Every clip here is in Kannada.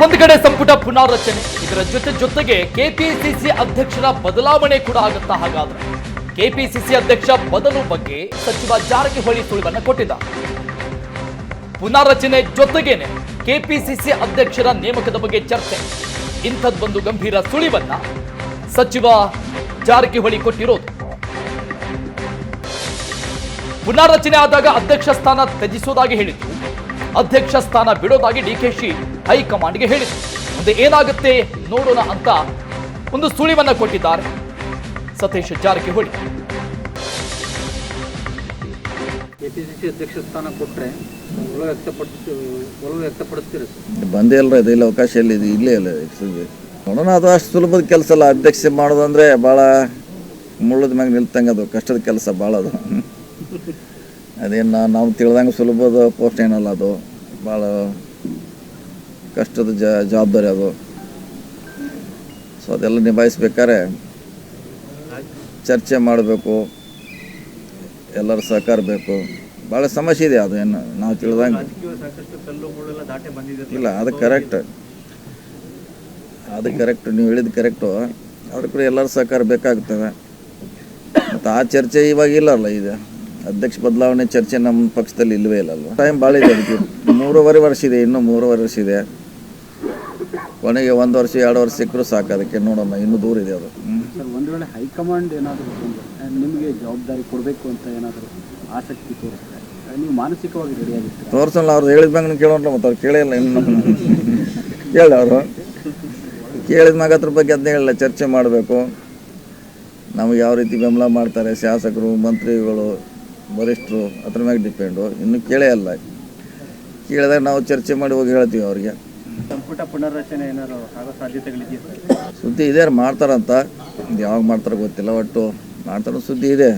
ಒಂದು ಕಡೆ ಸಂಪುಟ ಪುನಾರಚನೆ, ಇದರ ಜೊತೆಗೆ ಕೆಪಿಸಿಸಿ ಅಧ್ಯಕ್ಷರ ಬದಲಾವಣೆ ಕೂಡ ಆಗುತ್ತಾ? ಹಾಗಾದ್ರೆ ಕೆಪಿಸಿಸಿ ಅಧ್ಯಕ್ಷ ಬದಲು ಬಗ್ಗೆ ಸಚಿವ ಜಾರಕಿಹೊಳಿ ಸುಳಿವನ್ನ ಕೊಟ್ಟಿದ್ದಾರೆ. ಪುನಾರಚನೆ ಜೊತೆಗೇನೆ ಕೆಪಿಸಿಸಿ ಅಧ್ಯಕ್ಷರ ನೇಮಕದ ಬಗ್ಗೆ ಚರ್ಚೆ. ಇಂಥದ್ದೊಂದು ಗಂಭೀರ ಸುಳಿವನ್ನ ಸಚಿವ ಜಾರಕಿಹೊಳಿ ಕೊಟ್ಟಿರೋದು. ಪುನಾರಚನೆ ಆದಾಗ ಅಧ್ಯಕ್ಷ ಸ್ಥಾನ ತ್ಯಜಿಸುವುದಾಗಿ ಹೇಳಿದ್ರು, ಅಧ್ಯಕ್ಷ ಸ್ಥಾನ ಬಿಡೋದಾಗಿ ಡಿಕೆಶಿ ಹೈಕಮಾಂಡ್ಗೆ ಹೇಳಿದ್ರು. ಮುಂದೆ ಏನಾಗುತ್ತೆ ನೋಡೋಣ ಅಂತ ಒಂದು ಸುಳಿವನ್ನ ಕೊಟ್ಟಿದ್ದಾರೆ ಸತೀಶ್ ಜಾರಕಿಹೊಳಿ. ಕೆಪಿಸಿಸಿ ಅಧ್ಯಕ್ಷ ಸ್ಥಾನ ಕೊಟ್ಟರೆ ಒಲವು ವ್ಯಕ್ತಪಡಿಸ್ತೀರಿ? ಬಂದೇ ಅಲ್ರ, ಇದೆಲ್ಲ ಅವಕಾಶ ಎಲ್ಲಿದೆ, ಇಲ್ಲೇ ಅಲ್ಲ ನೋಡೋಣ. ಅದು ಅಷ್ಟು ಸುಲಭದ ಕೆಲಸ ಅಲ್ಲ. ಅಧ್ಯಕ್ಷ ಮಾಡೋದಂದ್ರೆ ಭಾಳ ಮುಳ್ಳದ ಮ್ಯಾಗ ನಿಲ್ತಂಗೆ, ಅದು ಕಷ್ಟದ ಕೆಲಸ ಭಾಳ. ಅದು ಅದೇನು ನಾವು ತಿಳಿದಂಗೆ ಸುಲಭದ ಪೋಸ್ಟ್ ಏನಲ್ಲ, ಅದು ಭಾಳ ಕಷ್ಟದ ಜವಾಬ್ದಾರಿ ಅದು. ಸೊ ಅದೆಲ್ಲ ನಿಭಾಯಿಸ್ಬೇಕಾದ್ರೆ ಚರ್ಚೆ ಮಾಡಬೇಕು, ಎಲ್ಲರ ಸಹಕಾರ ಬೇಕು, ಭಾಳ ಸಮಸ್ಯೆ ಇದೆ. ಅದು ಏನು ನಾವು ತಿಳಿದಂಗೆ ಇಲ್ಲ. ಅದು ಕರೆಕ್ಟ್, ನೀವು ಹೇಳಿದ್ದು ಕರೆಕ್ಟು. ಅದ್ರ ಕೂಡ ಎಲ್ಲರ ಸಹಕಾರ ಬೇಕಾಗ್ತವೆ. ಮತ್ತು ಆ ಚರ್ಚೆ ಇವಾಗ ಇಲ್ಲಲ್ಲ. ಇದು ಅಧ್ಯಕ್ಷ ಬದಲಾವಣೆ ಚರ್ಚೆ ನಮ್ಮ ಪಕ್ಷದಲ್ಲಿ ಇಲ್ಲವೇ ಇಲ್ಲಲ್ವ. ಟೈಮ್ ಭಾಳ ಇದೆ ಅದಕ್ಕೆ. 3.5 ವರ್ಷ ಇದೆ, ಇನ್ನೂ 3.5 ವರ್ಷ ಇದೆ. ಕೊನೆಗೆ 1 ವರ್ಷ 2 ವರ್ಷ ಸಿಕ್ಕರೂ ಸಾಕು. ಅದಕ್ಕೆ ನೋಡೋಣ, ಇನ್ನೂ ದೂರ ಇದೆ ಅದು. ಸರ್, ಒಂದು ವೇಳೆ ಹೈಕಮಾಂಡ್ ಏನಾದರೂ ನಿಮಗೆ ಜವಾಬ್ದಾರಿ ಕೊಡಬೇಕು ಅಂತ ಏನಾದರೂ ಆಸಕ್ತಿ ತೋರಿಸ್ತಾರೆ, ನೀವು ಮಾನಸಿಕವಾಗಿ ರೆಡಿಯಾಗಿರ್ತೀರ? ತೋರಿಸಲ್ಲ. ಅವ್ರು ಹೇಳಿದ ಮ್ಯಾಗ ಕೇಳೋಣ. ಮತ್ತು ಅವ್ರು ಕೇಳಿಲ್ಲ ಇನ್ನು. ಕೇಳಿ ಅವರು ಕೇಳಿದ ಮ್ಯಾಗ ಅದ್ರ ಬಗ್ಗೆ ಅದನ್ನೇ ಹೇಳಿಲ್ಲ. ಚರ್ಚೆ ಮಾಡಬೇಕು, ನಮಗೆ ಯಾವ ರೀತಿ ಬೆಂಬಲ ಮಾಡ್ತಾರೆ ಶಾಸಕರು, ಮಂತ್ರಿಗಳು, ವರಿಷ್ಠರು, ಅದ್ರ ಮ್ಯಾಗ ಡಿಪೆಂಡು. ಇನ್ನು ಕೇಳೇ ಅಲ್ಲ. ಕೇಳಿದಾಗ ನಾವು ಚರ್ಚೆ ಮಾಡಿ ಹೋಗಿ ಹೇಳ್ತೀವಿ ಅವ್ರಿಗೆ. ಸಂಪುಟ ಪುನರ್ರಚನೆ ಏನಾದ್ರು ಆಗೋ ಸಾಧ್ಯತೆಗಳಿದೆಯಾ? ಸುದ್ದಿ ಇದೆ, ಮಾಡ್ತಾರಂತ. ಯಾವಾಗ ಮಾಡ್ತಾರೆ ಗೊತ್ತಿಲ್ಲ, ಒಟ್ಟು ಮಾಡ್ತಾರೋ ಸುದ್ದಿ ಇದೆ.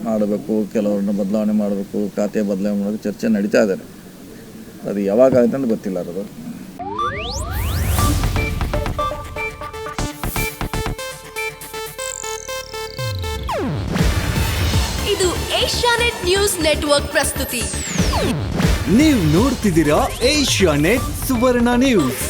ಮಾಡಬೇಕು, ಕೆಲವ್ರನ್ನ ಬದಲಾವಣೆ ಮಾಡಬೇಕು, ಖಾತೆ ಬದಲಾವಣೆ ಮಾಡೋದು ಚರ್ಚೆ ನಡೀತಾ ಇದ್ದಾರೆ. ಅದು ಯಾವಾಗ ಆಗುತ್ತೆ ಅಂತ ಗೊತ್ತಿಲ್ಲ. ಅದು ಇದು ಏಷ್ಯಾನೆಟ್ ನ್ಯೂಸ್ ನೆಟ್ವರ್ಕ್ ಪ್ರಸ್ತುತಿ. ನೀವು ನೋಡ್ತಿದ್ದೀರಾ ಏಷ್ಯಾನೆಟ್ ಸುವರ್ಣ ನ್ಯೂಸ್.